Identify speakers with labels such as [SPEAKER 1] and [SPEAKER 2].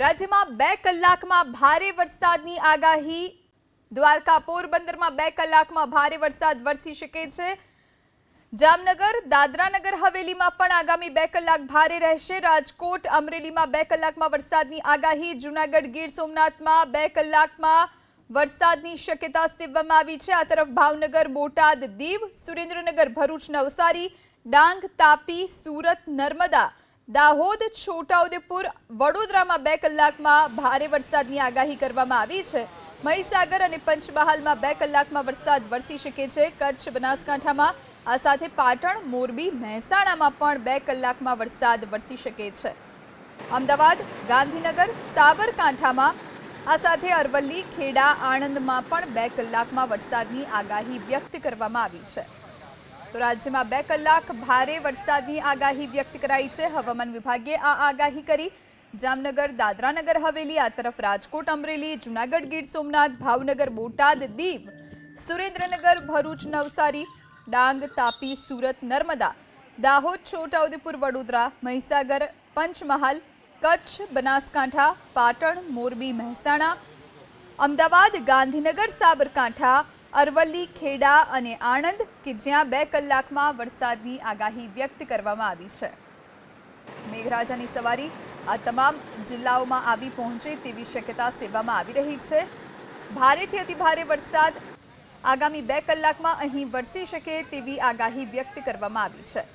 [SPEAKER 1] રાજ્યમાં 2 કલાકમાં ભારે વરસાદની આગાહી। દ્વારકા પોરબંદરમાં 2 કલાકમાં ભારે વરસાદ વરસી શકે છે। જામનગર દાદરાનગર હવેલીમાં પણ આગામી 2 કલાક ભારે રહેશે। રાજકોટ અમરેલીમાં 2 કલાકમાં વરસાદની આગાહી। જૂનાગઢ ગીર સોમનાથમાં 2 કલાકમાં વરસાદની શક્યતા સેવવામાં આવી છે। આ તરફ ભાવનગર બોટાદ દીવ સુરેન્દ્રનગર ભરૂચ નવસારી ડાંગ તાપી સુરત નર્મદા દાહોદ છોટાઉદેપુર વડોદરામાં 2 કલાકમાં ભારે વરસાદની આગાહી કરવામાં આવી છે। મહીસાગર અને પંચમહાલમાં 2 કલાકમાં વરસાદ વરસી શકે છે। કચ્છ બનાસકાંઠામાં આ સાથે પાટણ મોરબી મહેસાણામાં પણ 2 કલાકમાં વરસાદ વરસી શકે છે। અમદાવાદ ગાંધીનગર સાબરકાંઠામાં આ સાથે અરવલ્લી ખેડા આણંદમાં પણ 2 કલાકમાં વરસાદની આગાહી વ્યક્ત કરવામાં આવી છે। તો રાજ્યમાં 2 કલાક ભારે વરસાદની આગાહી વ્યક્ત કરાઈ છે। હવામાન વિભાગે આ આગાહી કરી। જામનગર દાદરાનગર હવેલી આ તરફ રાજકોટ અમરેલી જૂનાગઢ ગીર સોમનાથ ભાવનગર બોટાદ દીવ સુરેન્દ્રનગર ભરૂચ નવસારી ડાંગ તાપી સુરત નર્મદા દાહોદ છોટાઉદેપુર વડોદરા મહીસાગર પંચમહાલ કચ્છ બનાસકાંઠા પાટણ મોરબી મહેસાણા અમદાવાદ ગાંધીનગર સાબરકાંઠા અરવલ્લી ખેડા અને આણંદ કે જ્યાં 2 કલાકમાં વરસાદની આગાહી વ્યક્ત કરવામાં આવી છે। મેઘરાજાની સવારી આ તમામ જિલ્લાઓમાં આવી પહોંચે તેવી શક્યતા સેવવામાં આવી રહી છે। ભારેથી અતિભારે વરસાદ આગામી 2 કલાકમાં અહીં વરસી શકે તેવી આગાહી વ્યક્ત કરવામાં આવી છે।